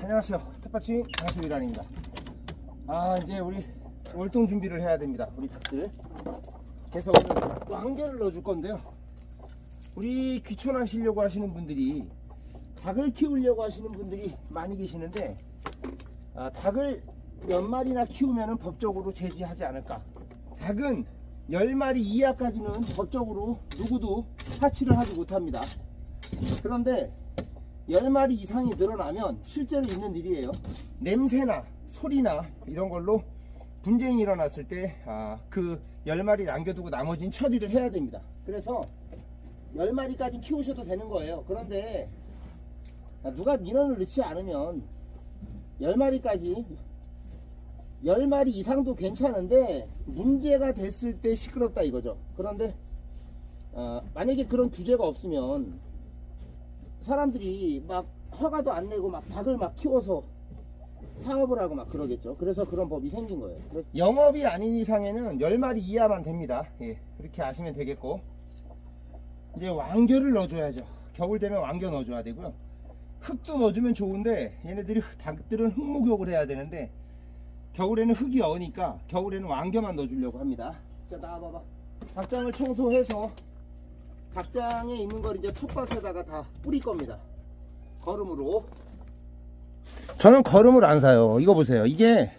안녕하세요. 텃밭주인 강수일환입니다. 이제 우리 월동 준비를 해야 됩니다. 우리 닭들. 그래서 오늘 또 한개를 넣어줄 건데요. 우리 귀촌하시려고 하시는 분들이, 닭을 키우려고 하시는 분들이 많이 계시는데, 닭을 몇 마리나 키우면 법적으로 제지하지 않을까. 닭은 10마리 이하까지는 법적으로 누구도 하치를 하지 못합니다. 그런데 10마리 이상이 늘어나면 실제로 있는 일이에요. 냄새나 소리나 이런 걸로 분쟁이 일어났을 때 그 10마리 남겨두고 나머지는 처리를 해야 됩니다. 그래서 10마리까지 키우셔도 되는 거예요. 그런데 누가 민원을 넣지 않으면 10마리까지 10마리 이상도 괜찮은데 문제가 됐을 때 시끄럽다 이거죠. 그런데 만약에 그런 규제가 없으면 사람들이 막 허가도 안 내고 막 닭을 막 키워서 사업을 하고 막 그러겠죠. 그래서 그런 법이 생긴 거예요. 영업이 아닌 이상에는 10마리 이하만 됩니다. 예, 그렇게 아시면 되겠고, 이제 왕겨를 넣어줘야죠. 겨울 되면 왕겨 넣어줘야 되고요. 흙도 넣어주면 좋은데 얘네들이, 닭들은 흙 목욕을 해야 되는데 겨울에는 흙이 어니까 겨울에는 왕겨만 넣어주려고 합니다. 자, 나와봐봐. 닭장을 청소해서 닭장에 있는 걸 이제 텃밭에다가 다 뿌릴 겁니다. 거름으로. 저는 거름을 안 사요. 이거 보세요. 이게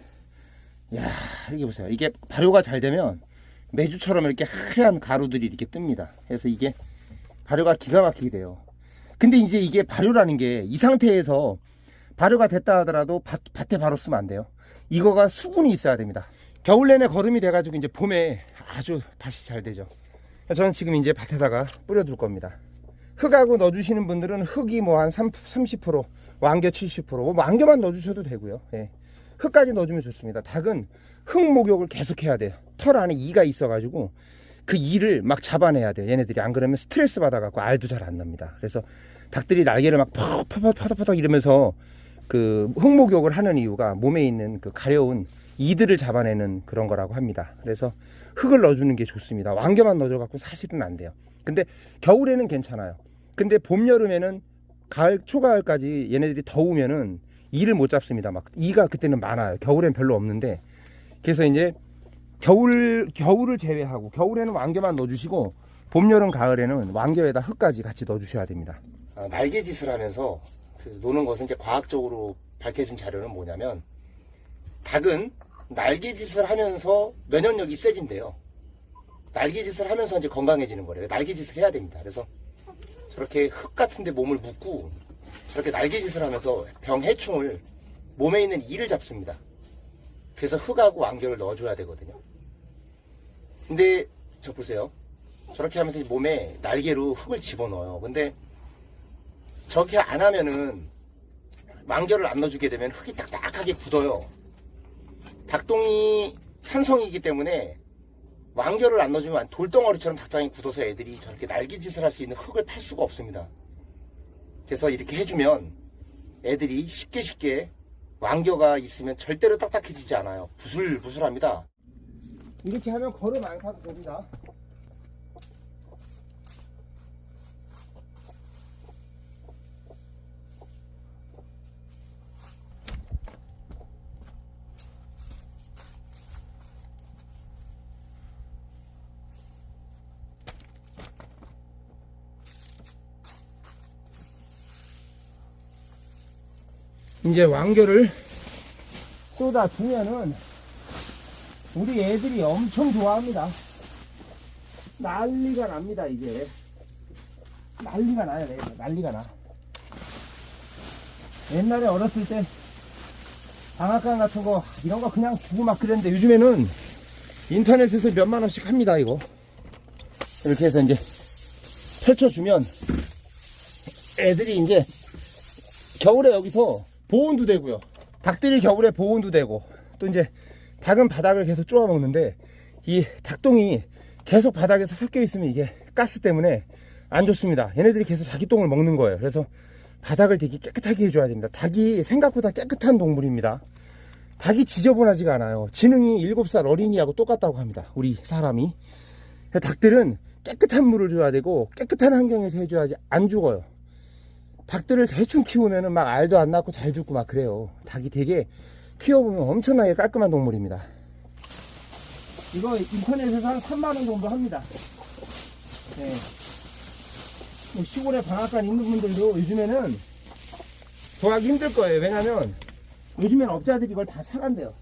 보세요. 이게 발효가 잘 되면 메주처럼 이렇게 하얀 가루들이 이렇게 뜹니다. 그래서 이게 발효가 기가 막히게 돼요. 근데 이제 이게 발효라는 게 이 상태에서 발효가 됐다 하더라도 밭에 바로 쓰면 안 돼요. 이거가 수분이 있어야 됩니다. 겨울 내내 거름이 돼가지고 이제 봄에 아주 밭이 잘 되죠. 저는 지금 이제 밭에다가 뿌려둘 겁니다. 흙하고 넣어주시는 분들은 흙이 뭐 한 30%, 왕겨 70%, 뭐 왕겨만 넣어주셔도 되고요. 예. 흙까지 넣어주면 좋습니다. 닭은 흙 목욕을 계속 해야 돼요. 털 안에 이가 있어가지고 그 이를 막 잡아내야 돼요. 얘네들이 안 그러면 스트레스 받아갖고 알도 잘 안 납니다. 그래서 닭들이 날개를 막 퍼덕퍼덕 이러면서 그 흙 목욕을 하는 이유가 몸에 있는 그 가려운 이들을 잡아내는 그런 거라고 합니다. 그래서 흙을 넣어주는 게 좋습니다. 왕겨만 넣어줘갖고 사실은 안 돼요. 근데 겨울에는 괜찮아요. 근데 봄, 여름에는 가을, 초가을까지 얘네들이 더우면은 이를 못 잡습니다. 막 이가 그때는 많아요. 겨울엔 별로 없는데. 그래서 이제 겨울을 제외하고 겨울에는 왕겨만 넣어주시고 봄, 여름, 가을에는 왕겨에다 흙까지 같이 넣어주셔야 됩니다. 날개짓을 하면서 노는 것은 이제 과학적으로 밝혀진 자료는 뭐냐면, 닭은 날개짓을 하면서 면역력이 세진대요. 날개짓을 하면서 이제 건강해지는 거래요. 날개짓을 해야 됩니다. 그래서 저렇게 흙 같은데 몸을 묻고 저렇게 날개짓을 하면서 병해충을, 몸에 있는 이를 잡습니다. 그래서 흙하고 왕겨를 넣어줘야 되거든요. 근데 저 보세요. 저렇게 하면서 몸에 날개로 흙을 집어넣어요. 근데 저렇게 안 하면은, 왕겨를 안 넣어주게 되면 흙이 딱딱하게 굳어요. 닭똥이 산성이기 때문에 왕겨를 안 넣어주면 돌덩어리처럼 닭장이 굳어서 애들이 저렇게 날개짓을 할 수 있는 흙을 팔 수가 없습니다. 그래서 이렇게 해주면 애들이 쉽게 왕겨가 있으면 절대로 딱딱해지지 않아요. 부슬부슬합니다. 이렇게 하면 거름 안 사도 됩니다. 이제 왕겨를 쏟아주면은 우리 애들이 엄청 좋아합니다. 난리가 납니다. 이제 난리가 나요. 난리가 나. 옛날에 어렸을 때 방앗간 같은 거 이런 거 그냥 주고 막 그랬는데, 요즘에는 인터넷에서 몇만 원씩 합니다. 이거 이렇게 해서 이제 펼쳐주면 애들이 이제 겨울에 여기서 보온도 되고요. 닭들이 겨울에 보온도 되고, 또 이제 닭은 바닥을 계속 쪼아 먹는데 이 닭똥이 계속 바닥에서 섞여 있으면 이게 가스 때문에 안 좋습니다. 얘네들이 계속 자기 똥을 먹는 거예요. 그래서 바닥을 되게 깨끗하게 해줘야 됩니다. 닭이 생각보다 깨끗한 동물입니다. 닭이 지저분하지가 않아요. 지능이 7살 어린이하고 똑같다고 합니다. 우리 사람이. 닭들은 깨끗한 물을 줘야 되고 깨끗한 환경에서 해줘야지 안 죽어요. 닭들을 대충 키우면은 막 알도 안 낳고 잘 죽고 막 그래요. 닭이 되게 키워보면 엄청나게 깔끔한 동물입니다. 이거 인터넷에서 한 3만원 정도 합니다. 네. 뭐 시골에 방앗간 있는 분들도 요즘에는 구하기 힘들 거예요. 왜냐면 요즘엔 업자들이 이걸 다 사간대요.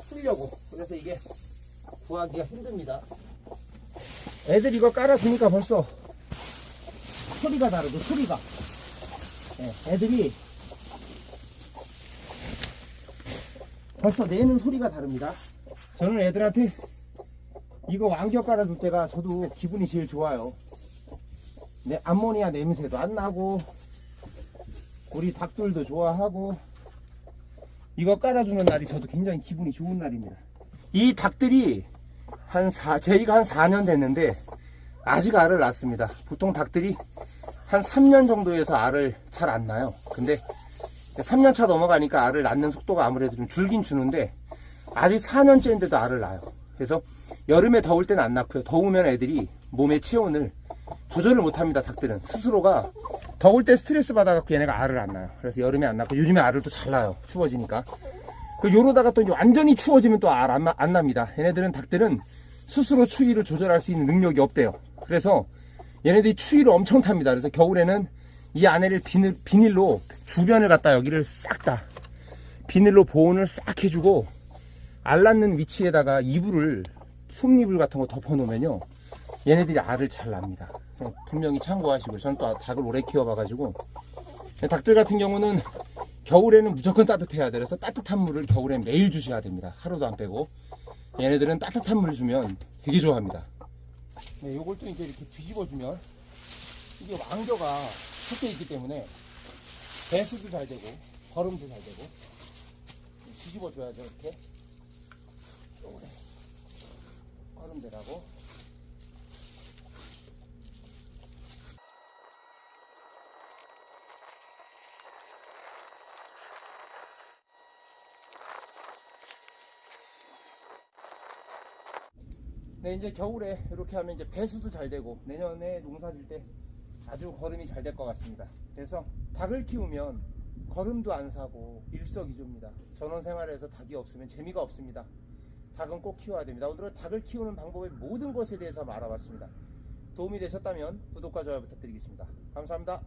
쓰려고. 그래서 이게 구하기가 힘듭니다. 애들 이거 깔아주니까 벌써 소리가 다르죠. 소리가. 네, 애들이 벌써 내는 소리가 다릅니다. 저는 애들한테 이거 왕겨 깔아줄 때가 저도 기분이 제일 좋아요. 암모니아 냄새도 안 나고 우리 닭들도 좋아하고 이거 깔아주는 날이 저도 굉장히 기분이 좋은 날입니다. 이 닭들이 저희가 한 4년 됐는데 아직 알을 낳습니다. 보통 닭들이 한 3년 정도에서 알을 잘 안 낳아요. 근데 3년 차 넘어가니까 알을 낳는 속도가 아무래도 좀 줄긴 주는데 아직 4년째인데도 알을 낳아요. 그래서 여름에 더울 때는 안 낳고요. 더우면 애들이 몸의 체온을 조절을 못합니다. 닭들은 스스로가 더울 때 스트레스 받아갖고 얘네가 알을 안 낳아요. 그래서 여름에 안 낳고 요즘에 알을 또 잘 낳아요. 추워지니까. 요러다가 또 이제 완전히 추워지면 또 알 안 납니다. 얘네들은 닭들은 스스로 추위를 조절할 수 있는 능력이 없대요. 그래서 얘네들이 추위를 엄청 탑니다. 그래서 겨울에는 이 안에를 비닐로 주변을 갖다 여기를 싹 다 비닐로 보온을 싹 해주고 알 낳는 위치에다가 이불을 솜이불 같은 거 덮어 놓으면요 얘네들이 알을 잘 납니다. 분명히 참고하시고 전 또 닭을 오래 키워봐가지고 닭들 같은 경우는 겨울에는 무조건 따뜻해야 돼. 그래서 따뜻한 물을 겨울에 매일 주셔야 됩니다. 하루도 안 빼고. 얘네들은 따뜻한 물을 주면 되게 좋아합니다. 네, 요걸 또 이제 이렇게 뒤집어주면 이게 왕겨가 섞여 있기 때문에 배수도 잘 되고 걸음도 잘 되고 뒤집어줘야죠. 이렇게 요래 걸음대라고. 네, 이제 겨울에 이렇게 하면 이제 배수도 잘 되고 내년에 농사 질 때 아주 거름이 잘 될 것 같습니다. 그래서 닭을 키우면 거름도 안 사고 일석이조입니다. 전원 생활에서 닭이 없으면 재미가 없습니다. 닭은 꼭 키워야 됩니다. 오늘은 닭을 키우는 방법의 모든 것에 대해서 알아봤습니다. 도움이 되셨다면 구독과 좋아요 부탁드리겠습니다. 감사합니다.